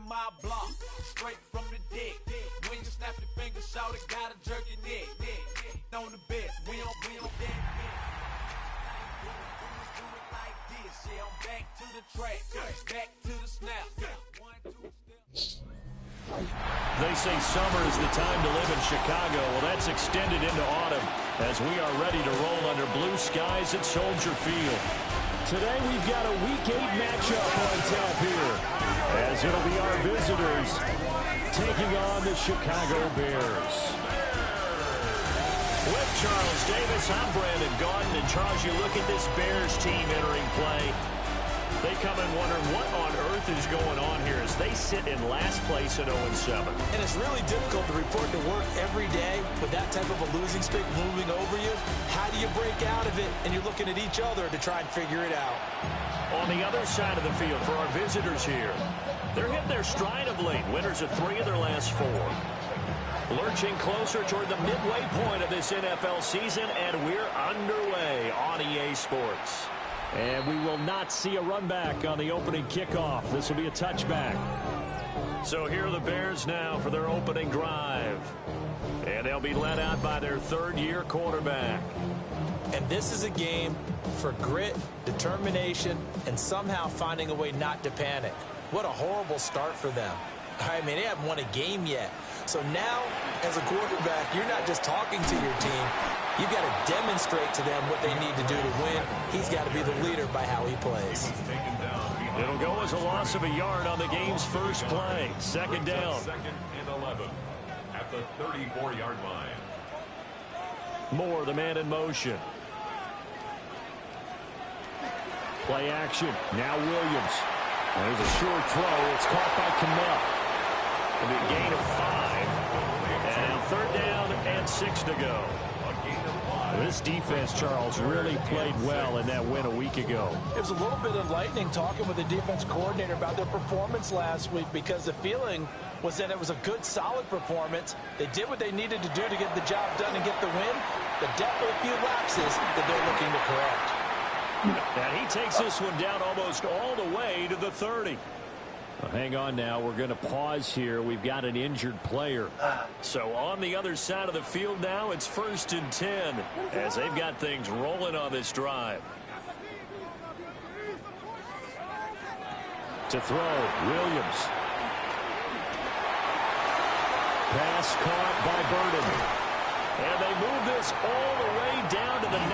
my block, straight from the dick. When you snap your fingers, shout it, gotta jerk your neck. On the best, we on that. Do it like this, yeah, I'm back to the track, back to the snap. 1, 2 step. They say summer is the time to live in Chicago. Well, that's extended into autumn as we are ready to roll under blue skies at Soldier Field. Today we've got a Week 8 matchup on tap here, as it'll be our visitors taking on the Chicago Bears. With Charles Davis, I'm Brandon Gaudin. And Charles, you look at this Bears team entering play. They come in wondering what on earth is going on here as they sit in last place at 0-7. And it's really difficult to report to work every day with that type of a losing streak looming over you. How do you break out of it? And you're looking at each other to try and figure it out. On the other side of the field for our visitors here, they're hitting their stride of late. Winners of 3 of their last 4. Lurching closer toward the midway point of this NFL season, and we're underway on EA Sports. And we will not see a run back on the opening kickoff. This will be a touchback. So here are the Bears now for their opening drive. And they'll be led out by their third-year quarterback. And this is a game for grit, determination, and somehow finding a way not to panic. What a horrible start for them. I mean, they haven't won a game yet. So now, as a quarterback, you're not just talking to your team. You've got to demonstrate to them what they need to do to win. He's got to be the leader by how he plays. It'll go as a loss of a yard on the game's first play. Second down. 2nd and 11 at the 34-yard line. Moore, the man in motion. Play action. Now Williams. There's a short throw. It's caught by Kamel. It'll be a gain of 5. And 3rd down and 6 to go. This defense, Charles, really played well in that win a week ago. It was a little bit enlightening talking with the defense coordinator about their performance last week, because the feeling was that it was a good, solid performance. They did what they needed to do to get the job done and get the win, but definitely a few lapses that they're looking to correct. And he takes this one down almost all the way to the 30. Well, hang on now. We're going to pause here. We've got an injured player. So on the other side of the field now, it's 1st and 10 as they've got things rolling on this drive. To throw, Williams. Pass caught by Burden. And they move this all the way down to the 9.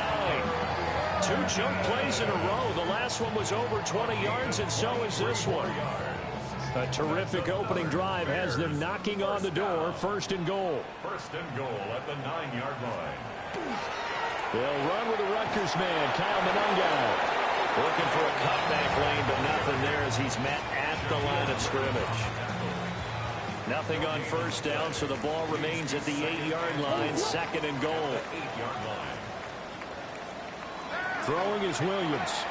2 jump plays in a row. The last one was over 20 yards, and so is this one. A terrific opening drive has them knocking on the door. 1st and goal. 1st and goal at the 9-yard line. They'll run with the Rutgers man, Kyle Monangai. Looking for a cutback lane, but nothing there as he's met at the line of scrimmage. Nothing on 1st down, so the ball remains at the 8-yard line. 2nd and goal. 8-yard line. Throwing is Williams.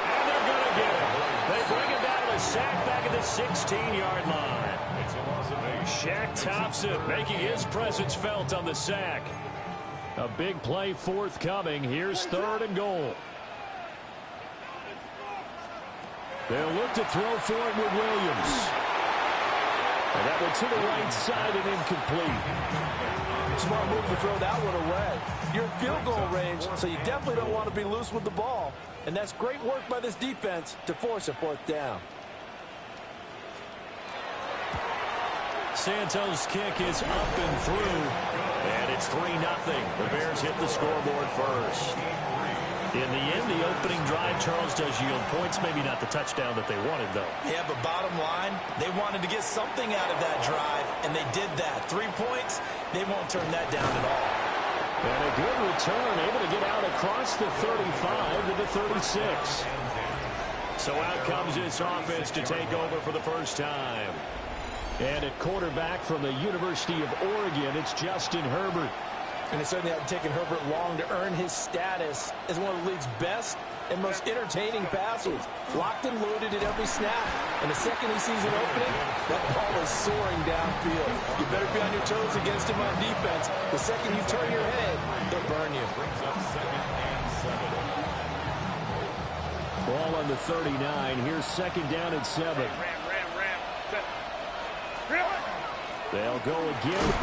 And they're going to get him. They bring it down to the sack back at the 16-yard line. It's a loss of 8. Shaq Thompson making his presence felt on the sack. A big play forthcoming. Here's 3rd and goal. They'll look to throw for it with Williams. And that one to the right side and incomplete. Smart move to throw that one away. You're in field goal range, so you definitely don't want to be loose with the ball. And that's great work by this defense to force a 4th down. Santos' kick is up and through. And it's 3-0. The Bears hit the scoreboard first. In the end, the opening drive, Charles, does yield points. Maybe not the touchdown that they wanted, though. Yeah, but bottom line, they wanted to get something out of that drive, and they did that. 3 points, they won't turn that down at all. And a good return, able to get out across the 35 to the 36. So out comes this offense to take over for the first time. And at quarterback from the University of Oregon, it's Justin Herbert. And it certainly hasn't taken Herbert long to earn his status as one of the league's best and most entertaining passers. Locked and loaded at every snap. And the second he sees an opening, that ball is soaring downfield. You better be on your toes against him on defense. The second you turn your head, they'll burn you. Brings up 2nd and 7. Ball on the 39. Here's 2nd down and 7. They'll go again.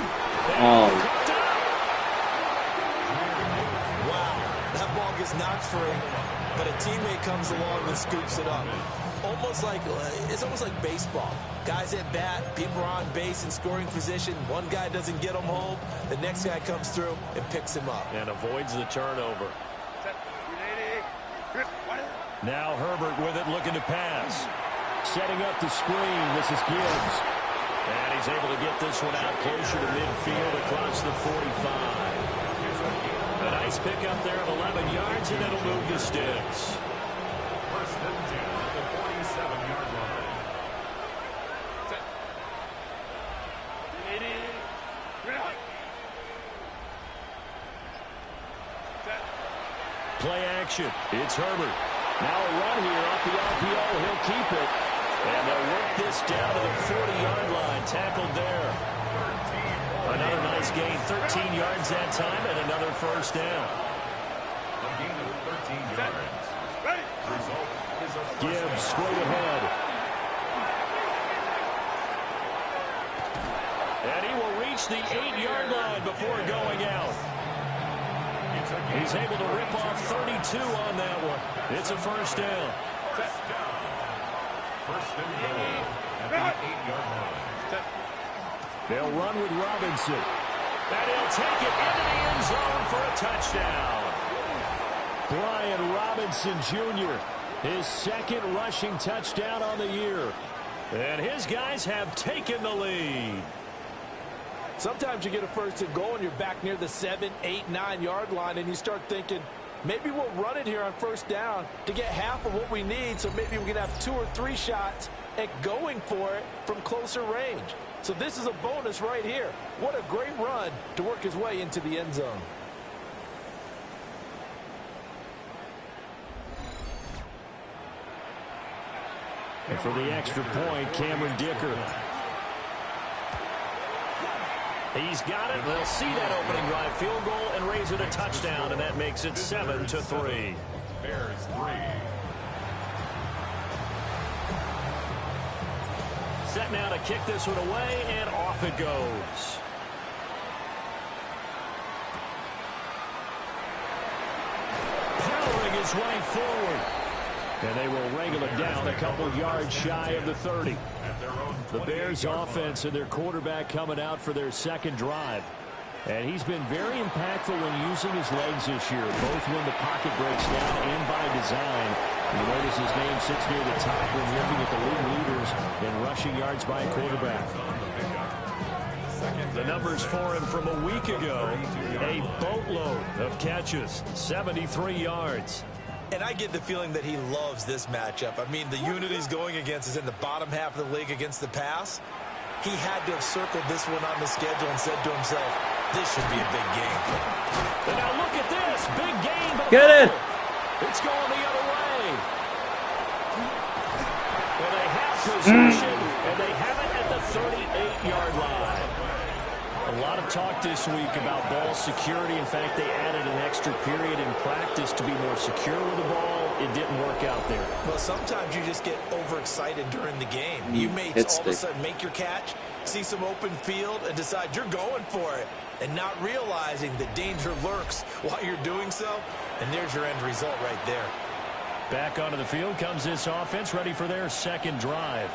Oh. Wow, that ball gets knocked free, but a teammate comes along and scoops it up. It's almost like baseball. Guys at bat, people are on base in scoring position. One guy doesn't get him home. The next guy comes through and picks him up. And avoids the turnover. Now Herbert with it, looking to pass. Setting up the screen. This is Gibbs. And he's able to get this one out closer to midfield across the 45. A nice pickup there of 11 yards, and it'll move the sticks. First and 10 at the 47-yard line. Play action. It's Herbert. Now a run here off the RPO. He'll keep it. And they'll work this down to the 40-yard line. Tackled there. Another nice gain. 13 yards that time and another first down. A gain of 13 yards. Result is a first Gibbs down. straight ahead. And he will reach the 8-yard line before going out. He's able to rip off 32 on that one. It's a first down. First and goal at the 8-yard line. They'll run with Robinson. And he'll take it into the end zone for a touchdown. Brian Robinson Jr., his second rushing touchdown on the year. And his guys have taken the lead. Sometimes you get a first and goal and you're back near the 7, 8, 9-yard line and you start thinking, maybe we'll run it here on first down to get half of what we need, so maybe we can have 2 or 3 shots at going for it from closer range. So this is a bonus right here. What a great run to work his way into the end zone. And for the extra point, Cameron Dicker. He's got it. They'll see that opening drive field goal and raise it a touchdown, and that makes it 7-3. Bears 3. Set now to kick this one away, and off it goes. Powering his way forward. And they will wrangle it down a couple yards shy of the 30. The Bears offense and their quarterback coming out for their second drive. And he's been very impactful when using his legs this year, both when the pocket breaks down and by design. You notice his name sits near the top when looking at the league leaders in rushing yards by a quarterback. The numbers for him from a week ago, a boatload of catches, 73 yards. And I get the feeling that he loves this matchup. I mean, the unit he's going against is in the bottom half of the league against the pass. He had to have circled this one on the schedule and said to himself, this should be a big game. And now look at this. Big game. Get it. It's going the other way. Well, they have possession, and they have it at the 38-yard line. A lot of talk this week about ball security. In fact, they added an extra period in practice to be more secure with the ball. It didn't work out there. Well, sometimes you just get overexcited during the game. You may all of a sudden make your catch, see some open field, and decide you're going for it, and not realizing that danger lurks while you're doing so. And there's your end result right there. Back onto the field comes this offense, ready for their second drive.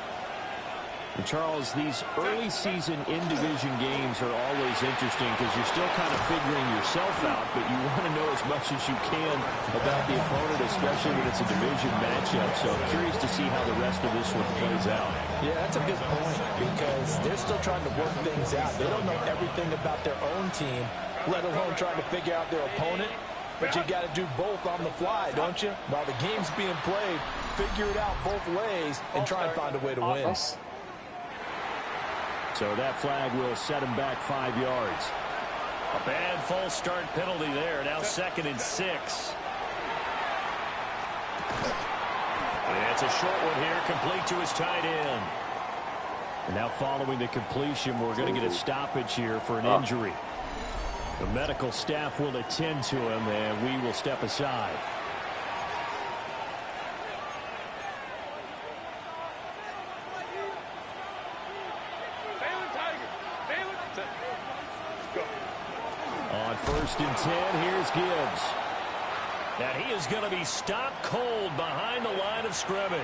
And Charles, these early season in-division games are always interesting because you're still kind of figuring yourself out, but you want to know as much as you can about the opponent, especially when it's a division matchup. So I'm curious to see how the rest of this one plays out. Yeah, that's a good point because they're still trying to work things out. They don't know everything about their own team, let alone trying to figure out their opponent. But you got to do both on the fly, don't you? While the game's being played, figure it out both ways and try and find a way to win. So that flag will set him back 5 yards. A bad false start penalty there. Now 2nd and 6. And it's a short one here, complete to his tight end. And now following the completion, we're going to get a stoppage here for an injury. The medical staff will attend to him, and we will step aside. 1st and 10. Here's Gibbs. And he is going to be stopped cold behind the line of scrimmage.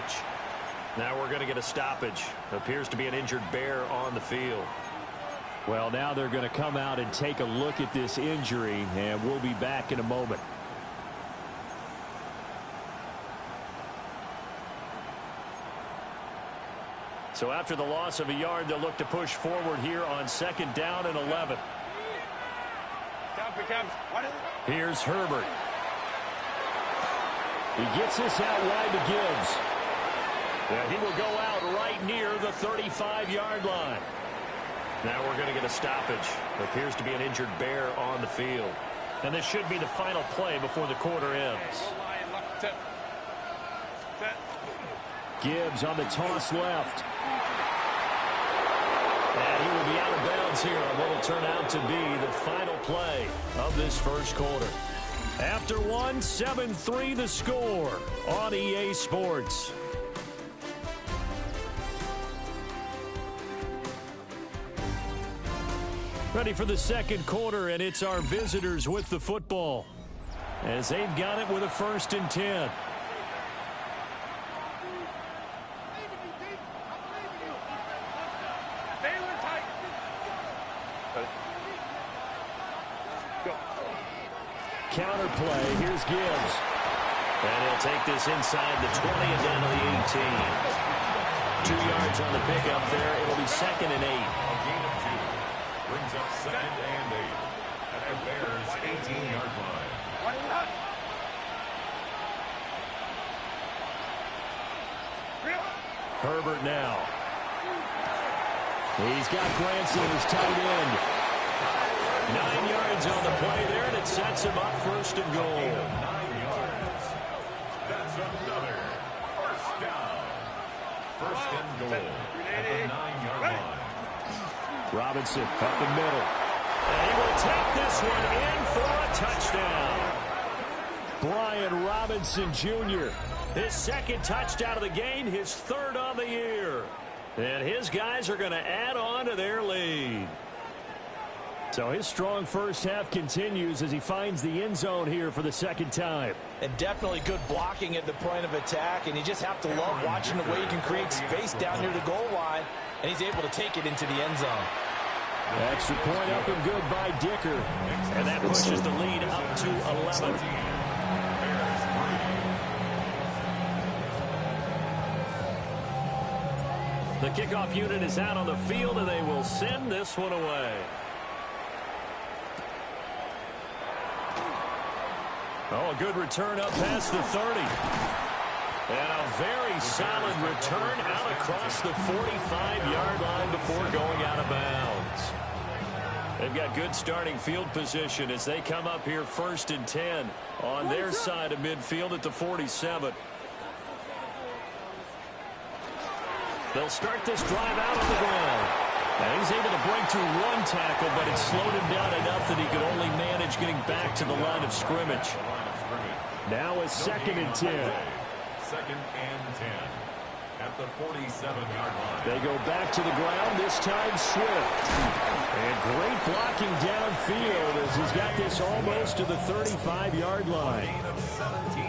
Now we're going to get a stoppage. Appears to be an injured Bear on the field. Well, now they're going to come out and take a look at this injury, and we'll be back in a moment. So after the loss of a yard, they'll look to push forward here on 2nd down and 11. Here's Herbert. He gets this out wide to Gibbs. And he will go out right near the 35-yard line. Now we're going to get a stoppage. Appears to be an injured Bear on the field. And this should be the final play before the quarter ends. Gibbs on the toss left. And he will be out of bounds here on what will turn out to be the final play of this first quarter. After one, 7-3 the score on EA Sports. Ready for the second quarter, and it's our visitors with the football as they've got it with a 1st and 10. Counter play. Here's Gibbs. And he'll take this inside the 20 and down to the 18. 2 yards on the pickup there. It'll be 2nd and 8. A gain of 2. Brings up 2nd and 8. At the Bears' 18-yard line. Herbert now. He's got Granson as tight end. 9 yards on the play there, and it sets him up 1st and goal. 9 yards. That's another 1st down. 1st and goal at the 9-yard line. Robinson up the middle. And he will take this one in for a touchdown. Brian Robinson Jr. His 2nd touchdown of the game, his 3rd on the year. And his guys are going to add on to their lead. So his strong first half continues as he finds the end zone here for the 2nd time. And definitely good blocking at the point of attack, and you just have to love watching the way he can create space down near the goal line, and he's able to take it into the end zone. Extra point up and good by Dicker. And that pushes the lead up to 11. The kickoff unit is out on the field, and they will send this one away. Oh, a good return up past the 30. And a very solid return out across the 45-yard line before going out of bounds. They've got good starting field position as they come up here 1st and 10 on their side of midfield at the 47. They'll start this drive out on the ground. And he's able to break through 1 tackle, but it slowed him down enough that he could only manage getting back to the line of scrimmage. Now a 2nd and 10. 2nd and 10 at the 47-yard line. They go back to the ground, this time Swift. And great blocking downfield as he's got this almost to the 35-yard line.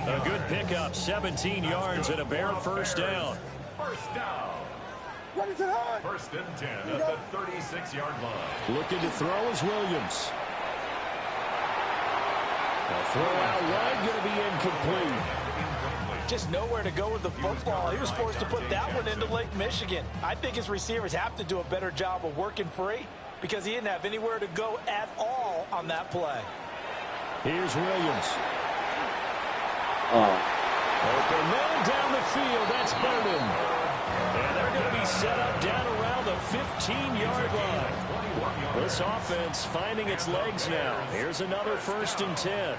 A good pickup, 17 yards and a Bear 1st down. 1st down. 1st and 10 at the 36-yard line. Looking to throw is Williams. A throw out wide, going to be incomplete. Just nowhere to go with the football. He was forced to put that one into Lake Michigan. I think his receivers have to do a better job of working free because he didn't have anywhere to go at all on that play. Here's Williams. Open man down the field. That's Bowman. And they're going to be set up down around the 15-yard line. This offense finding its legs now. Here's another 1st and 10.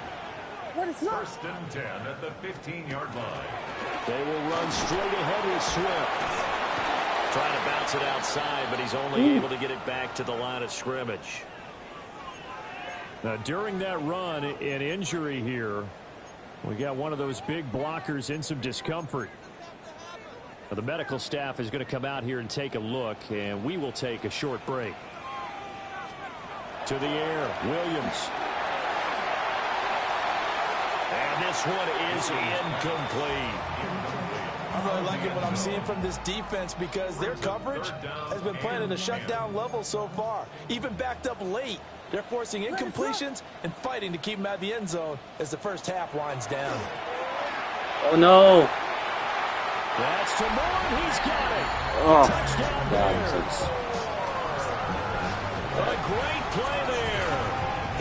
1st and 10 at the 15-yard line. They will run straight ahead with Swift. Trying to bounce it outside, but he's only able to get it back to the line of scrimmage. Now, during that run, an injury here. We got one of those big blockers in some discomfort. Now, the medical staff is going to come out here and take a look, and we will take a short break. To the air, Williams. And this one is incomplete. I'm really liking what I'm seeing from this defense because their coverage has been playing at a shutdown level so far. Even backed up late, they're forcing incompletions and fighting to keep them out of the end zone as the first half winds down. Oh, no. That's to Moore. He's got it. Oh, Touchdown Bears. A great play there.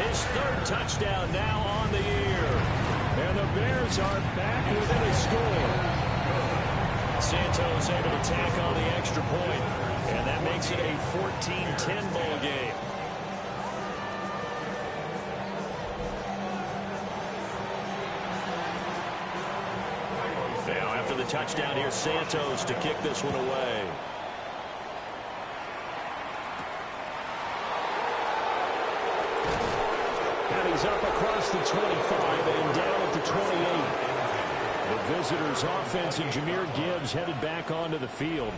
His third touchdown now on the year. And the Bears are back within a score. Santos able to tack on the extra point, and that makes it a 14-10 ball game. Now after the touchdown, here's Santos to kick this one away. And he's up across the 25 and down at the 28. The visitors' offense and Jahmyr Gibbs headed back onto the field.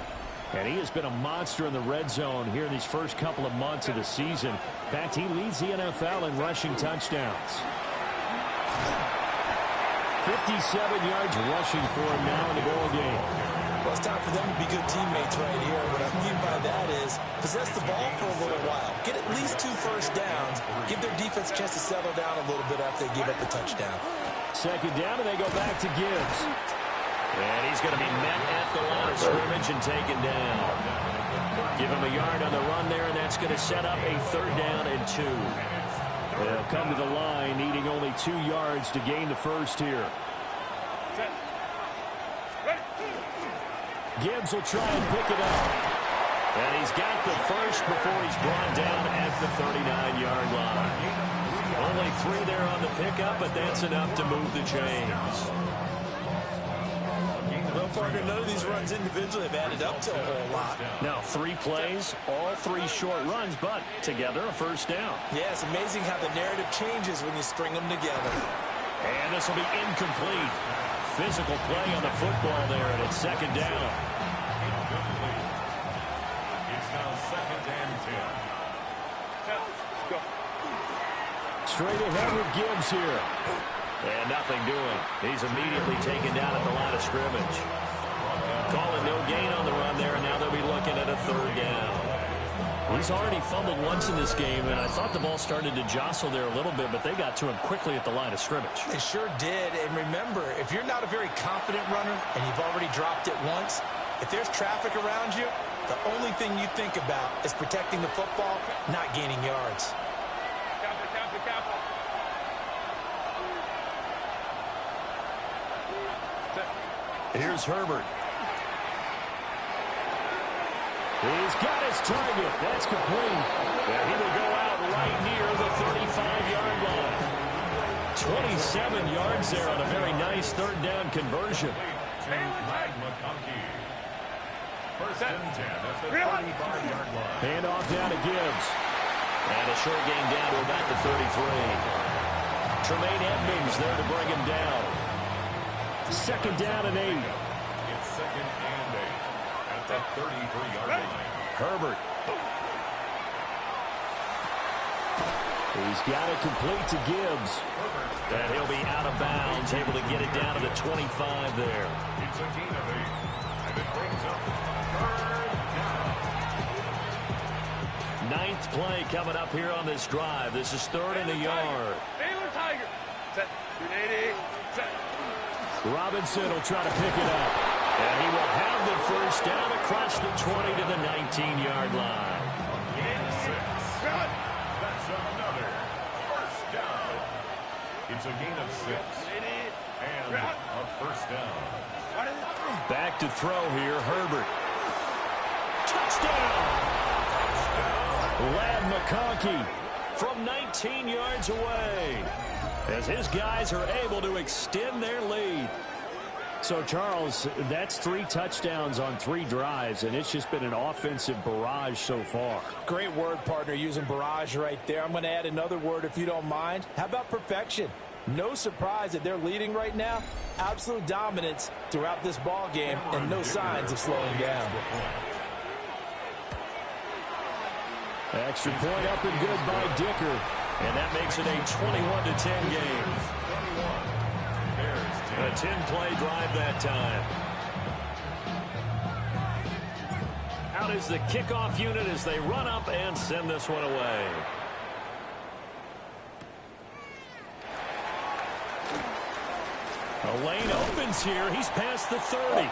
And he has been a monster in the red zone here in these first couple of months of the season. In fact, he leads the NFL in rushing touchdowns. 57 yards rushing for him now in the ball game. Well, it's time for them to be good teammates right here. What I mean by that is possess the ball for a little while. Get at least 2 first downs. Give their defense a chance to settle down a little bit after they give up the touchdown. Second down, and they go back to Gibbs. And he's going to be met at the line of scrimmage and taken down. Give him a yard on the run there, and that's going to set up a 3rd down and 2. They'll come to the line, needing only 2 yards to gain the first here. Gibbs will try and pick it up. And he's got the first before he's brought down at the 39-yard line. Only 3 there on the pickup, but that's enough to move the chains. Well, partner, none of these runs individually have added up to a whole lot. Now, 3 plays, all 3 short runs, but together a first down. Yeah, it's amazing how the narrative changes when you string them together. And this will be incomplete. Physical play on the football there, and it's 2nd down. It's now 2nd and 10. Straight ahead with Gibbs here. And nothing doing. He's immediately taken down at the line of scrimmage. Calling no gain on the run there, and now they'll be looking at a 3rd down. He's already fumbled once in this game, and I thought the ball started to jostle there a little bit, but they got to him quickly at the line of scrimmage. They sure did, and remember, if you're not a very confident runner and you've already dropped it once, if there's traffic around you, the only thing you think about is protecting the football, not gaining yards. Here's Herbert. He's got his target. That's complete. And he will go out right near the 35-yard line. 27 yards there on a very nice 3rd down conversion. First and 10 at the 35-yard line. Hand off down to Gibbs. And a short gain down to about the 33. Tremaine Edmonds there to bring him down. 2nd down and 8. It's 2nd and 8 at the 33-yard line. Herbert. He's got it complete to Gibbs. And he'll be out of bounds, able to get it down to the 25 there. It's a gain of 8. And it brings up 3rd down. 9th play coming up here on this drive. This is 3rd and a yard. Baylor Tiger. Set. 280. Set. Robinson will try to pick it up. And he will have the first down across the 20 to the 19-yard line. Gain 6. That's another first down. It's a gain of 6. And a first down. Back to throw here, Herbert. Touchdown! Ladd McConkey from 19 yards away as his guys are able to extend their lead. So, Charles, that's 3 touchdowns on 3 drives, and it's just been an offensive barrage so far. Great word, partner, using barrage right there. I'm going to add another word if you don't mind. How about perfection? No surprise that they're leading right now. Absolute dominance throughout this ball game and no signs of slowing down. Extra point up and good by Dicker. And that makes it a 21-10 game. A 10-play drive that time. Out is the kickoff unit as they run up and send this one away. The lane opens here. He's past the 30.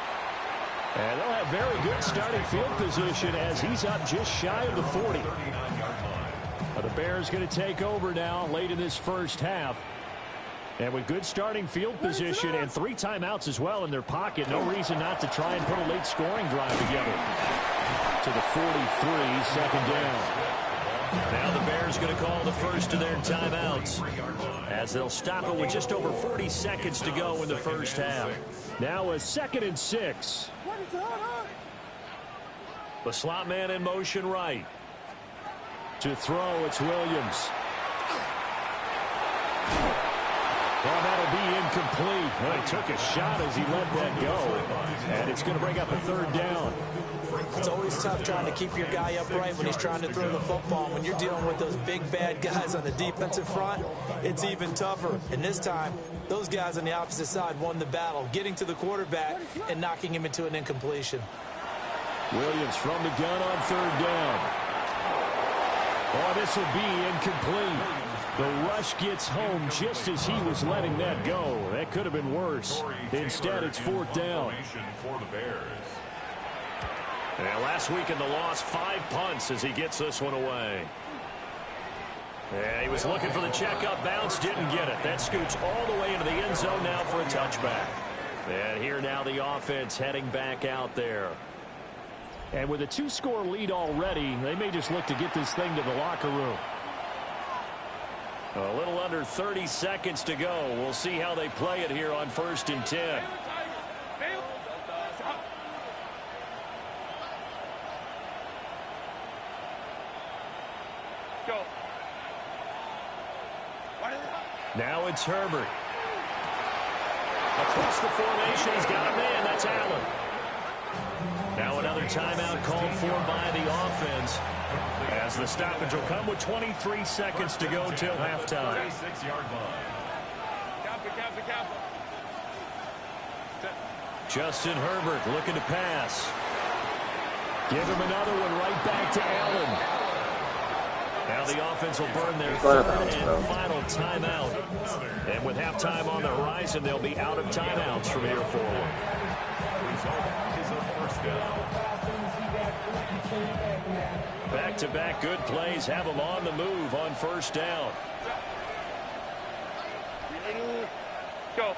And they'll have very good starting field position as he's up just shy of the 40. The Bears going to take over now late in this first half. And with good starting field position and 3 timeouts as well in their pocket, no reason not to try and put a late scoring drive together. To the 43, second down. Now the Bears going to call the first of their timeouts as they'll stop it with just over 40 seconds to go in the first half. Now a 2nd and 6. The slot man in motion right. To throw, it's Williams. Well, that'll be incomplete. Well, he took a shot as he let that go. And it's going to bring up a 3rd down. It's always tough trying to keep your guy upright when he's trying to throw the football. When you're dealing with those big, bad guys on the defensive front, it's even tougher. And this time, those guys on the opposite side won the battle, getting to the quarterback and knocking him into an incompletion. Williams from the gun on 3rd down. Oh, this will be incomplete. The rush gets home just as he was letting that go. That could have been worse. Instead, it's 4th down. And last week in the loss, 5 punts as he gets this one away. Yeah, he was looking for the checkup bounce, didn't get it. That scoots all the way into the end zone now for a touchback. And here now the offense heading back out there. And with a 2-score lead already, they may just look to get this thing to the locker room. A little under 30 seconds to go. We'll see how they play it here on 1st and 10. Now it's Herbert. Across the formation, he's got a man. That's Allen. Now another timeout called for by the offense as the stoppage will come with 23 seconds to go till halftime. Justin Herbert looking to pass. Give him another one right back to Allen. Now the offense will burn their 3rd and final timeout. And with halftime on the horizon, they'll be out of timeouts from here forward. Back-to-back good plays have them on the move on 1st down. Go.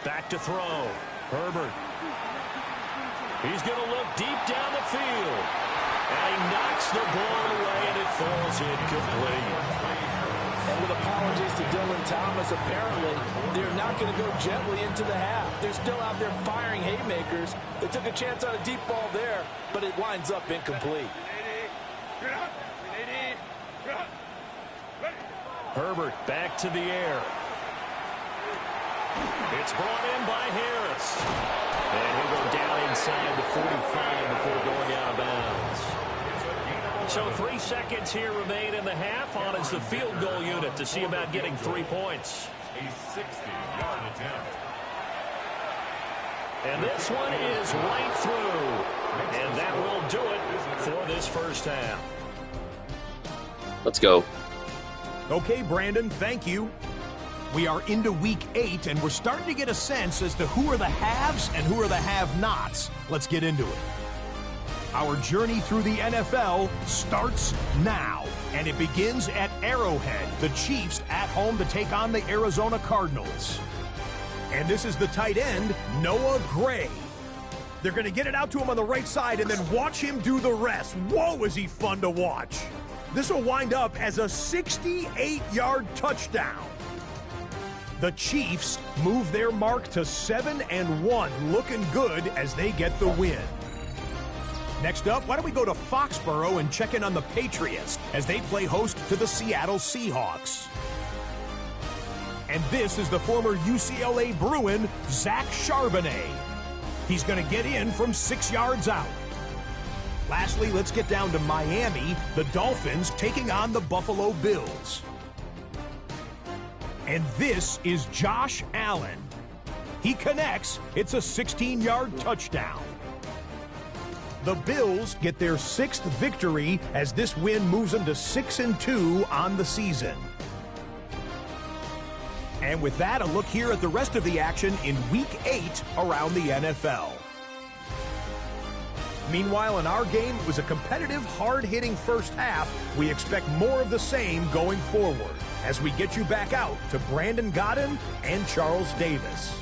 Back to throw. Herbert. He's going to look deep down the field. And he knocks the ball away, and it falls incomplete. And with apologies to Dylan Thomas, apparently they're not going to go gently into the half. They're still out there firing haymakers. They took a chance on a deep ball there, but it winds up incomplete. Herbert back to the air. It's brought in by Harris. And he'll go down inside the 45 before going out of bounds. So 3 seconds here remain in the half. On is the field goal unit to see about getting 3 points. A 60-yard attempt. And this one is right through. And that will do it for this first half. Let's go. Okay, Brandon, thank you. We are into week 8, and we're starting to get a sense as to who are the haves and who are the have-nots. Let's get into it. Our journey through the NFL starts now, and it begins at Arrowhead. The Chiefs at home to take on the Arizona Cardinals. And this is the tight end, Noah Gray. They're going to get it out to him on the right side and then watch him do the rest. Whoa, is he fun to watch. This will wind up as a 68-yard touchdown. The Chiefs move their mark to 7-1, looking good as they get the win. Next up, why don't we go to Foxborough and check in on the Patriots as they play host to the Seattle Seahawks. And this is the former UCLA Bruin, Zach Charbonnet. He's going to get in from 6 yards out. Lastly, let's get down to Miami, the Dolphins taking on the Buffalo Bills. And this is Josh Allen. He connects. It's a 16-yard touchdown. The Bills get their 6th victory as this win moves them to 6-2 on the season. And with that, a look here at the rest of the action in Week 8 around the NFL. Meanwhile, in our game, it was a competitive, hard-hitting first half. We expect more of the same going forward as we get you back out to Brandon Godden and Charles Davis.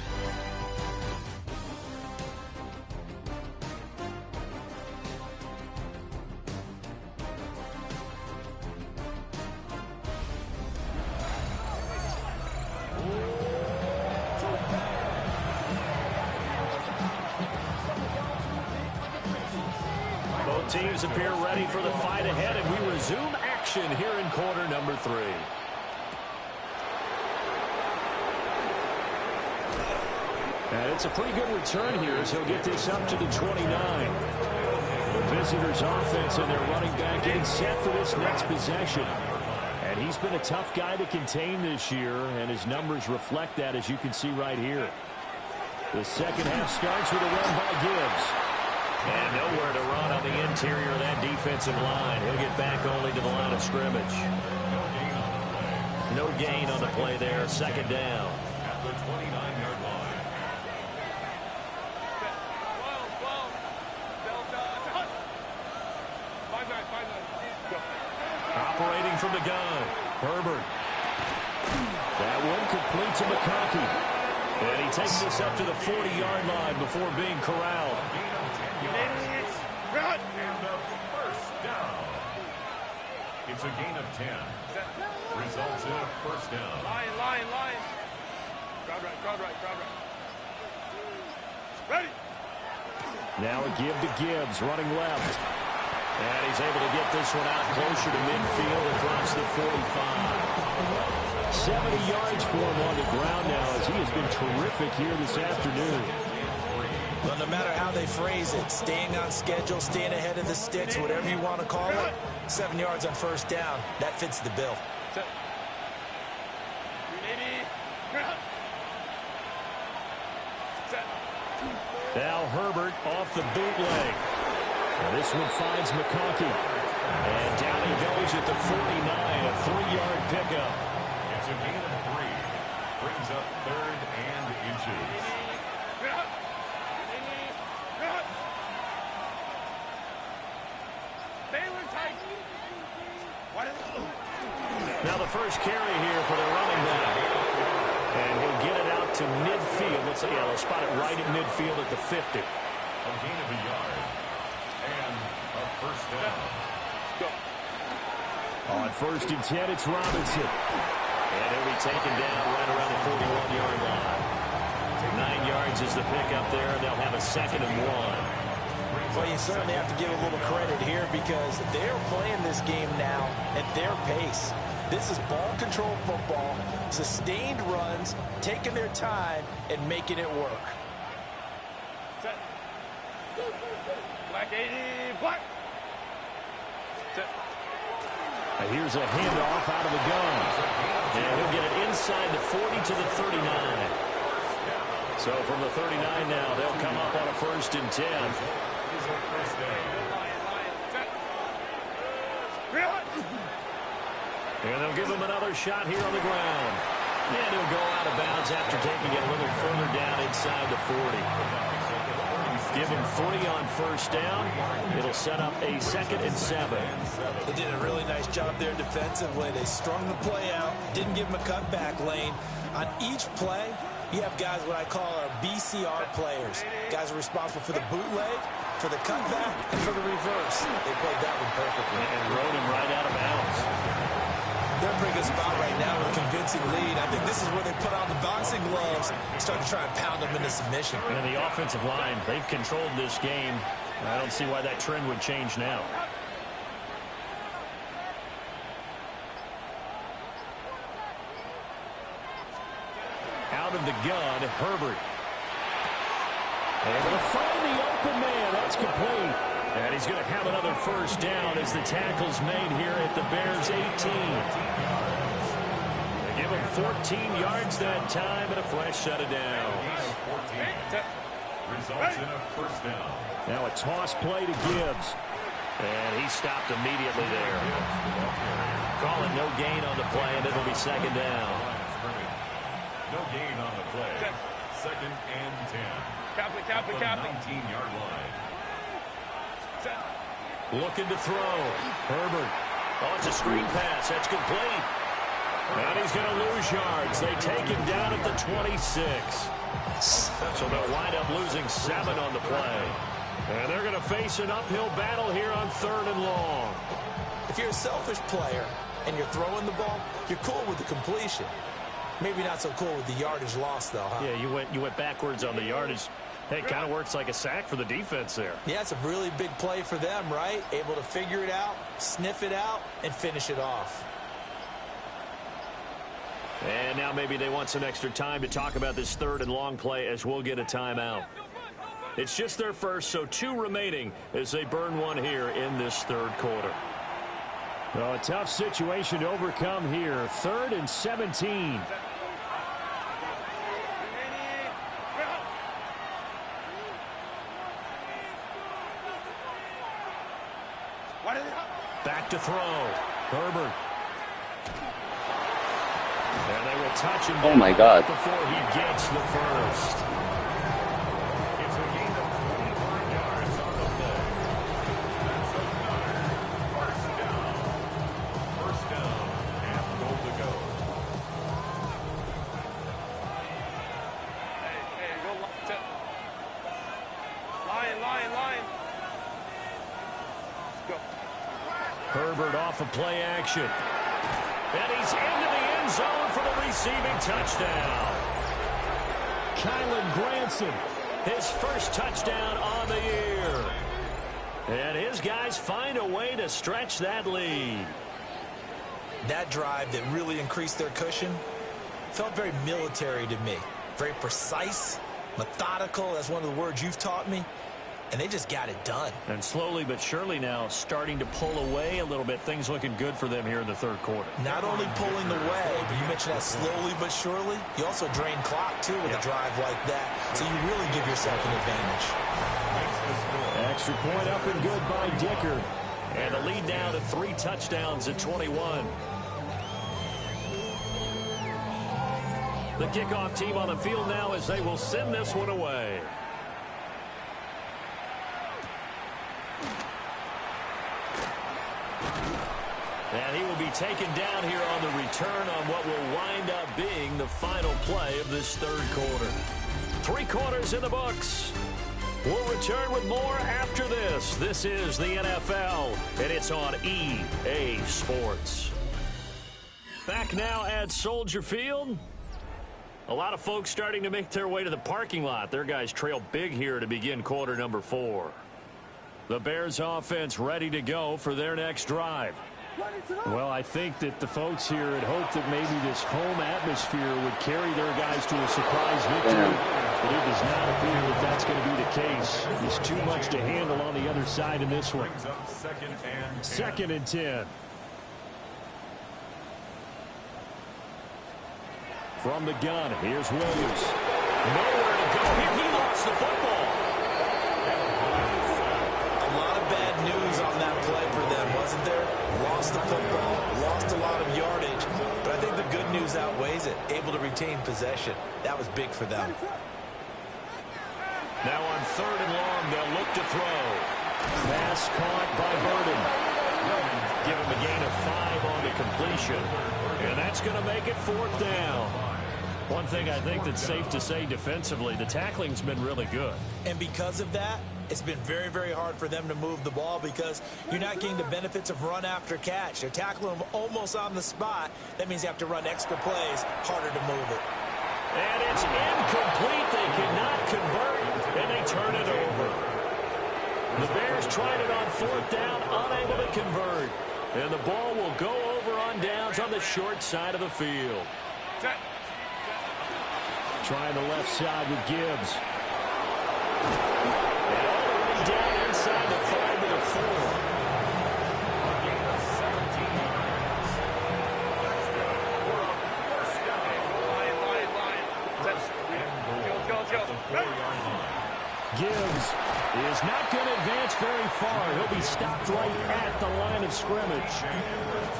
Teams appear ready for the fight ahead, and we resume action here in quarter number 3. And it's a pretty good return here as he'll get this up to the 29. The visitors' offense and their running back getting set for this next possession. And he's been a tough guy to contain this year, and his numbers reflect that, as you can see right here. The second half starts with a run by Gibbs. And nowhere to run on the interior of that defensive line. He'll get back only to the line of scrimmage. No gain on the play there. Second down. At the 29-yard line. Operating from the gun. Herbert. That one complete to McConkey. And he takes this up to the 40-yard line before being corralled. And a first down. It's a gain of 10. Results in a first down. Line. Crowd right. Ready. Now a give to Gibbs, running left. And he's able to get this one out closer to midfield across the 45. 70 yards for him on the ground now, as he has been terrific here this afternoon. Well, no matter how they phrase it, staying on schedule, staying ahead of the sticks, whatever you want to call it, 7 yards on first down, that fits the bill. Now Herbert off the bootleg. And this one finds McConkey. And down he goes at the 49, a 3-yard pickup. It's a gain of 3. Brings up 3rd and inches. Now the first carry here for the running back. And he'll get it out to midfield. Let's say, they'll spot it right at midfield at the 50. A gain of a yard. And a first down. On 1st and 10, it's Robinson. And he'll be taken down right around the 41-yard line. 9 yards is the pickup there, and they'll have a 2nd and 1. Well, you certainly have to give a little credit here because they're playing this game now at their pace. This is ball control football, sustained runs, taking their time, and making it work. Set. Black 80, black. Set. Here's a handoff out of the gun. And he'll get it inside the 40 to the 39. So from the 39 now, they'll come up on a 1st and 10. And they'll give him another shot here on the ground. And he'll go out of bounds after taking it a little further down inside the 40. Give him 3 on first down. It'll set up a 2nd and 7. They did a really nice job there defensively. They strung the play out, didn't give him a cutback lane. On each play, you have guys what I call our BCR players. Guys are responsible for the bootleg, for the cutback, and for the reverse. They played that one perfectly. And rode him right out of bounds. They're in a pretty good spot right now with a convincing lead. I think this is where they put on the boxing gloves and start to try and pound them into submission. And the offensive line, they've controlled this game. I don't see why that trend would change now. Out of the gun, Herbert. Able to find the open man. That's complete. And he's going to have another first down as the tackle's made here at the Bears' 18. They give him 14 yards that time and a fresh set of downs. Results in a first down. Now a toss play to Gibbs. And he stopped immediately there. Calling no gain on the play, and it'll be second down. No gain on the play. Second and 10. Cap it. 19-yard line. Looking to throw. Herbert. Oh, it's a screen pass. That's complete. And he's going to lose yards. They take him down at the 26. So they'll wind up losing 7 on the play. And they're going to face an uphill battle here on 3rd and long. If you're a selfish player and you're throwing the ball, you're cool with the completion. Maybe not so cool with the yardage loss, though, huh? Yeah, you went backwards on the yardage. Hey, it kind of works like a sack for the defense there. Yeah, it's a really big play for them, right? Able to figure it out, sniff it out, and finish it off. And now maybe they want some extra time to talk about this 3rd and long play as we'll get a timeout. It's just their first, so 2 remaining as they burn 1 here in this 3rd quarter. Well, a tough situation to overcome here. 3rd and 17. Back to throw. Herbert. And they will touch him. Oh my God. Before he gets the first. It's a gain of 25 yards on the play. That's another first down. First down and goal to go. Hey, go line. Let's go. Herbert off of play action. And he's into the end zone for the receiving touchdown. Kylan Granson. His first touchdown on the year. And his guys find a way to stretch that lead. That drive that really increased their cushion felt very military to me. Very precise, methodical. That's one of the words you've taught me. And they just got it done. And slowly but surely now starting to pull away a little bit. Things looking good for them here in the 3rd quarter. Not only pulling away, but you mentioned that slowly but surely. You also drain clock, too, with a drive like that. So you really give yourself an advantage. Extra point up and good by Dicker. And the lead down to 3 touchdowns at 21. The kickoff team on the field now as they will send this one away. And he will be taken down here on the return on what will wind up being the final play of this 3rd quarter. 3 quarters in the books. We'll return with more after this. This is the NFL, and it's on EA Sports. Back now at Soldier Field. A lot of folks starting to make their way to the parking lot. Their guys trail big here to begin quarter number 4. The Bears offense ready to go for their next drive. Well, I think that the folks here had hoped that maybe this home atmosphere would carry their guys to a surprise victory, but it does not appear that that's going to be the case. There's too much to handle on the other side in this one. Second and 10. From the gun, here's Williams. Nowhere to go here. He lost the football. A lot of bad news on that play for them, wasn't there? Lost the football, lost a lot of yardage, but I think the good news outweighs it. Able to retain possession. That was big for them. Now on 3rd and long, they'll look to throw. Pass caught by Burden. Give him a gain of 5 on the completion. And that's going to make it 4th down. One thing I think that's safe to say defensively, the tackling's been really good. And because of that, it's been very, very hard for them to move the ball because you're not getting the benefits of run after catch. They're tackling them almost on the spot. That means you have to run extra plays, harder to move it. And it's incomplete. They cannot convert, and they turn it over. The Bears tried it on 4th down, unable to convert. And the ball will go over on downs on the short side of the field. Trying the left side with Gibbs. And all the way down inside the 5 to the 4. He's not going to advance very far. He'll be stopped right at the line of scrimmage.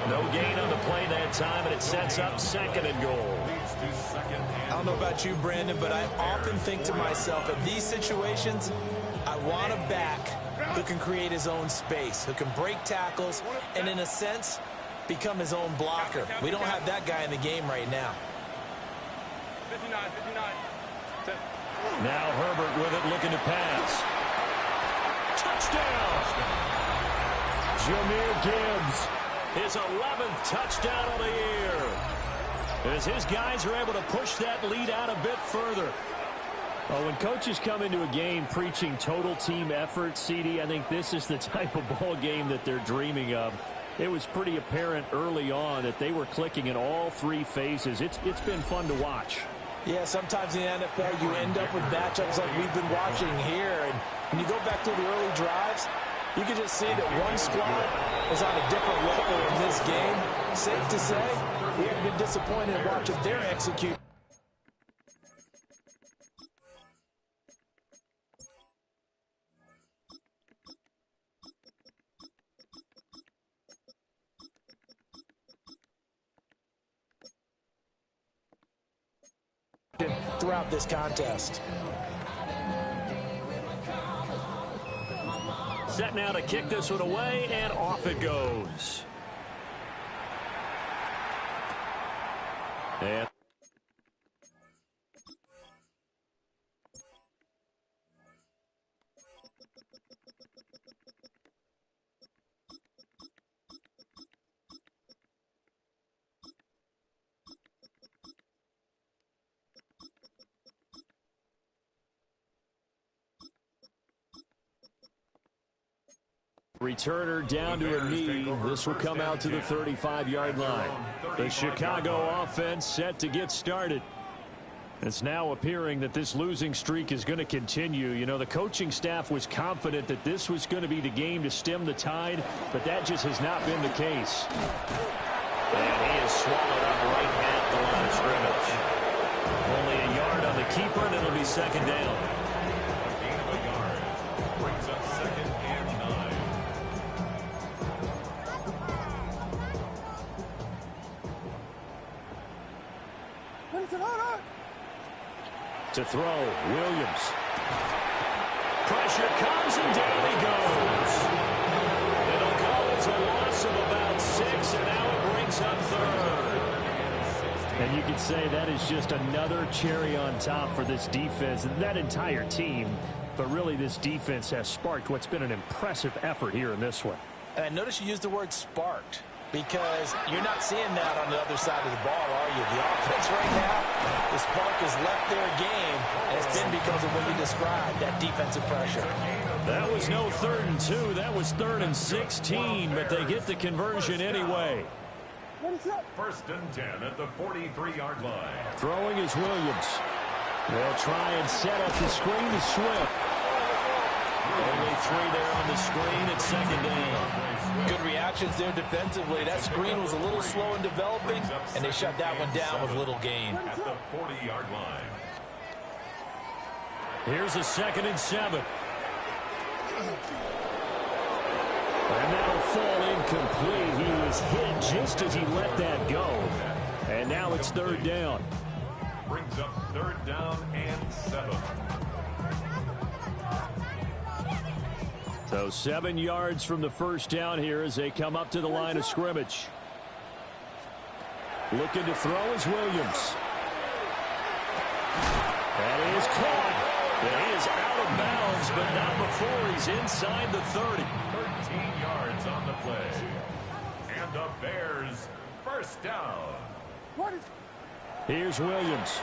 No gain on the play that time, and it sets up second and goal. I don't know about you, Brandon, but I often think to myself, in these situations, I want a back who can create his own space, who can break tackles, and in a sense, become his own blocker. We don't have that guy in the game right now. 59, 59. Now Herbert with it, looking to pass. Touchdown! Jahmyr Gibbs, his 11th touchdown of the year. As his guys are able to push that lead out a bit further. Well, when coaches come into a game preaching total team effort, CD, I think this is the type of ball game that they're dreaming of. It was pretty apparent early on that they were clicking in all three phases. It's been fun to watch. Yeah, sometimes in the NFL you end up with matchups like we've been watching here. And when you go back to the early drives, you can just see that one squad was on a different level in this game. Safe to say, we have been disappointed in watching their execute. Throughout this contest. Set now to kick this one away, and off it goes. And returner down to her knee. This will come out to the 35-yard line. The Chicago offense set to get started. It's now appearing that this losing streak is going to continue. You know, the coaching staff was confident that this was going to be the game to stem the tide, but that just has not been the case. And he is swallowed up right at the line of scrimmage. Only a yard on the keeper, and it'll be second down. To throw, Williams. Pressure comes, and down he goes. It'll go as a loss of about 6, and now it brings up third. And you could say that is just another cherry on top for this defense and that entire team. But really, this defense has sparked what's been an impressive effort here in this one. And I notice you used the word sparked, because you're not seeing that on the other side of the ball, are you? The offense right now, the spark has left their game, and it's been because of what you described, that defensive pressure. That was no 3rd and 2. That was 3rd and 16, but they get the conversion anyway. First and 10 at the 43-yard line. Throwing is Williams. They'll try and set up the screen to Swift. Only 3 there on the screen at second down. Good reactions there defensively. That screen was a little slow in developing, and they shut that one down with little gain. At the 40-yard line. Here's a 2nd and 7. And that'll fall incomplete. He was hit just as he let that go. And now it's 3rd down. Brings up 3rd down and 7. So 7 yards from the first down here as they come up to the line of scrimmage. Looking to throw is Williams. That is caught. And he is out of bounds, but not before he's inside the 30. 13 yards on the play. And the Bears first down. Here's Williams.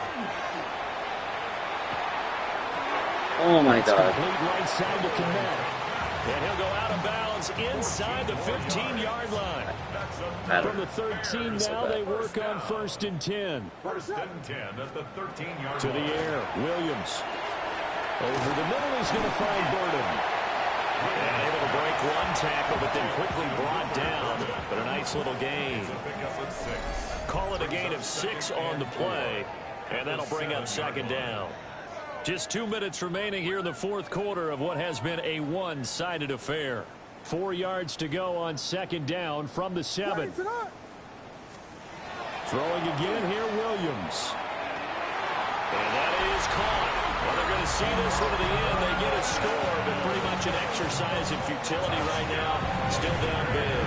Oh, my God. Complete right side to Kmet. And he'll go out of bounds inside the 15-yard line. From the 13 now, they work on 1st and 10. 1st and 10 at the 13-yard line. To the air, Williams. Over the middle, he's going to find Burden. And able to break one tackle, but then quickly brought down. But a nice little gain. Call it a gain of 6 on the play. And that'll bring up 2nd down. Just 2 minutes remaining here in the fourth quarter of what has been a one-sided affair. 4 yards to go on second down from the 7. Throwing again here, Williams. And that is caught. Well, they're going to see this one to the end. They get a score, but pretty much an exercise in futility right now. Still down big.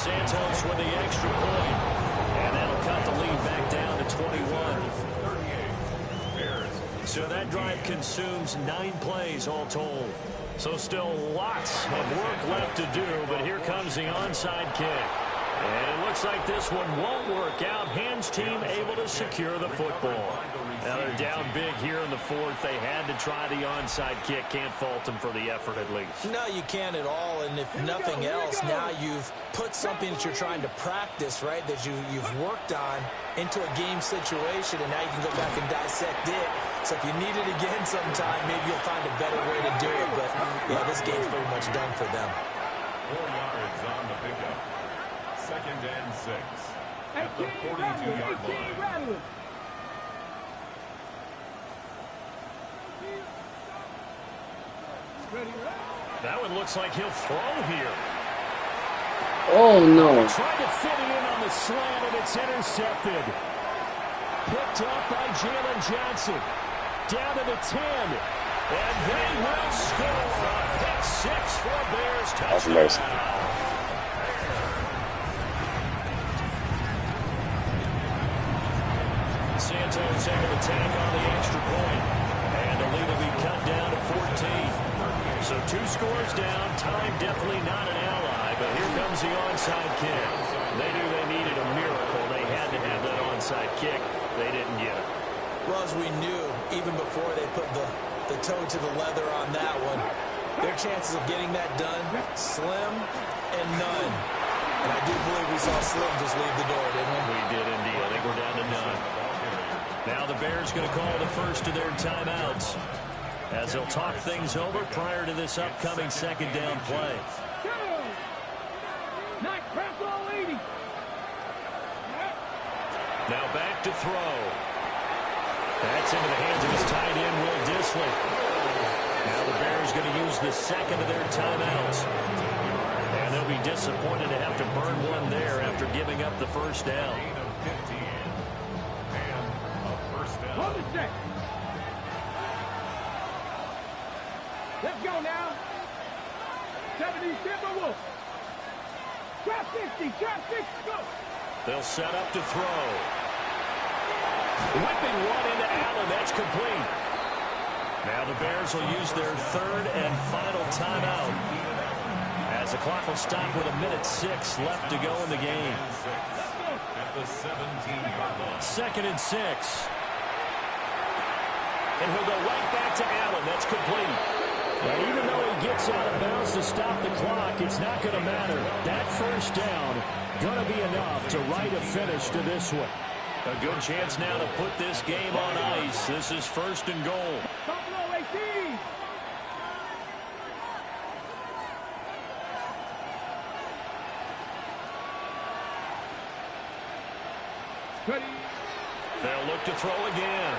Santos with the extra point. And that'll cut the lead back down to 21. So that drive consumes 9 plays all told. So still lots of work left to do, but here comes the onside kick. And it looks like this one won't work out. Hans team able to secure the football. Now they're down big here in the fourth. They had to try the onside kick. Can't fault them for the effort at least. No, you can't at all. And if nothing else, now you've put something that you're trying to practice, right, that you've worked on into a game situation, and now you can go back and dissect it. So if you need it again sometime, maybe you'll find a better way to do it. But, yeah, this game's pretty much done for them. 4 yards on the pickup. 2nd and 6 at the 42-yard line. That one looks like he'll throw here. Oh, no. Trying to fit it in on the slant, and it's intercepted. Picked up by Jalen Johnson. Down to the 10. And they will score. A pick 6 for Bears touchdown. Santos able to take on the extra point. And the lead will be cut down to 14. So 2 scores down. Time definitely not an ally, but here comes the onside kick. They knew they needed a miracle. They had to have that onside kick. They didn't get it. Well, as we knew, even before they put the toe to the leather on that one, their chances of getting that done, slim and none. And I do believe we saw Slim just leave the door, didn't we? We did indeed. I think we're down to none. Now the Bears going to call the first of their timeouts as they'll talk things over prior to this upcoming second down play. Now back to throw. That's into the hands of his tight end, Will Dissly. Now the Bears going to use the second of their timeouts. And they'll be disappointed to have to burn one there after giving up the first down. Hold it set. Let's go now. 70 Timberwolves. Drop 60, drop 60, go. They'll set up to throw. Whipping one into Allen. That's complete. Now the Bears will use their third and final timeout as the clock will stop with 1:06 left to go in the game. At the 17-yard line. 2nd and 6. And he'll go right back to Allen. That's complete. And even though he gets out of bounds to stop the clock, it's not going to matter. That first down going to be enough to write a finish to this one. A good chance now to put this game on ice. This is 1st and goal. Buffalo 18. Ready. They'll look to throw again.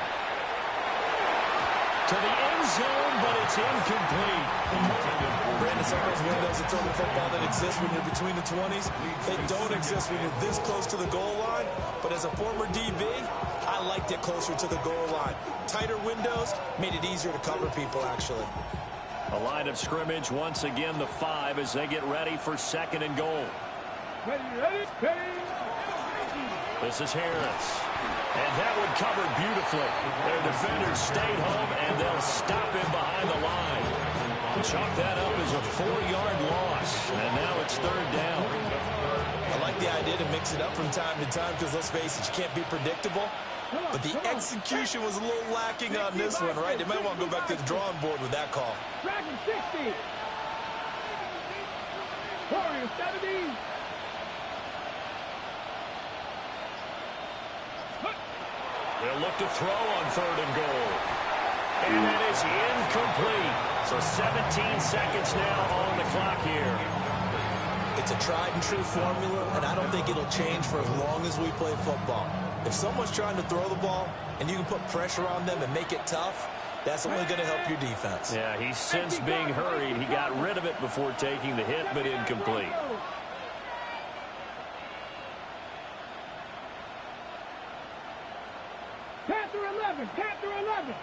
To the end zone, but it's incomplete. Brandon, some of those windows to throw the football that exist when you're between the 20s, they don't exist when you're this close to the goal line. But as a former DB, I liked it closer to the goal line. Tighter windows made it easier to cover people, actually. A line of scrimmage once again, the 5, as they get ready for 2nd and goal. Ready, ready, ready. This is Harris. And that one covered beautifully. Their defenders stayed home, and they'll stop him behind the line. Chalk that up as a 4-yard loss. And now it's 3rd down. I like the idea to mix it up from time to time because, let's face it, you can't be predictable. But the execution was a little lacking on this one, right? They might want to go back to the drawing board with that call. Dragon 60. Warriors 70. They'll look to throw on 3rd and goal. And it is incomplete. So 17 seconds now on the clock here. It's It's a tried and true formula, and I don't think it'll change for as long as we play football. If someone's trying to throw the ball and you can put pressure on them and make it tough, that's only going to help your defense. Yeah, he's since being hurried. He got rid of it before taking the hit, but incomplete. Panther 11, Panther 11.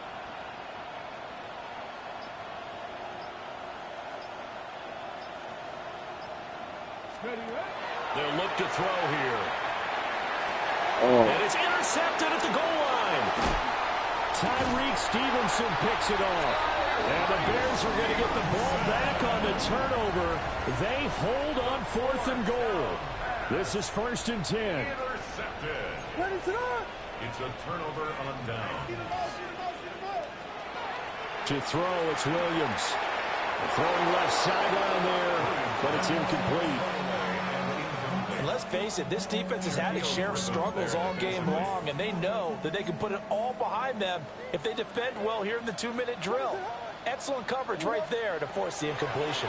They'll look to throw here. Oh. And it's intercepted at the goal line. Tyreek Stevenson picks it off. And the Bears are going to get the ball back on the turnover. They hold on 4th and goal. This is 1st and 10. Intercepted. What is it on? It's a turnover on down. To throw, it's Williams. Throwing left sideline there, but it's incomplete. And let's face it, this defense has had its share of struggles all game long, and they know that they can put it all behind them if they defend well here in the 2-minute drill. Excellent coverage right there to force the incompletion.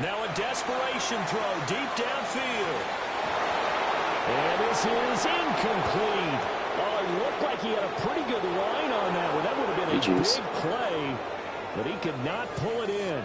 Now a desperation throw deep downfield. And this is incomplete. Oh, it looked like he had a pretty good line on that one. That would have been a big play, but he could not pull it in.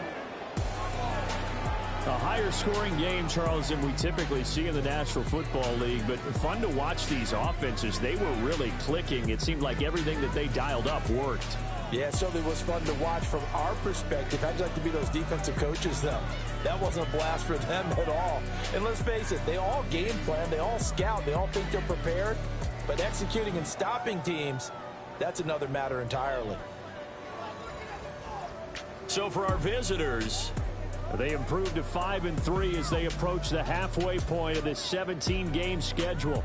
A higher scoring game, Charles, than we typically see in the National Football League, but fun to watch these offenses. They were really clicking. It seemed like everything that they dialed up worked. Yeah, it certainly was fun to watch from our perspective. How'd you like to be those defensive coaches, though? That wasn't a blast for them at all. And let's face it, they all game plan, they all scout, they all think they're prepared. But executing and stopping teams, that's another matter entirely. So for our visitors, they improved to 5-3 as they approach the halfway point of this 17-game schedule.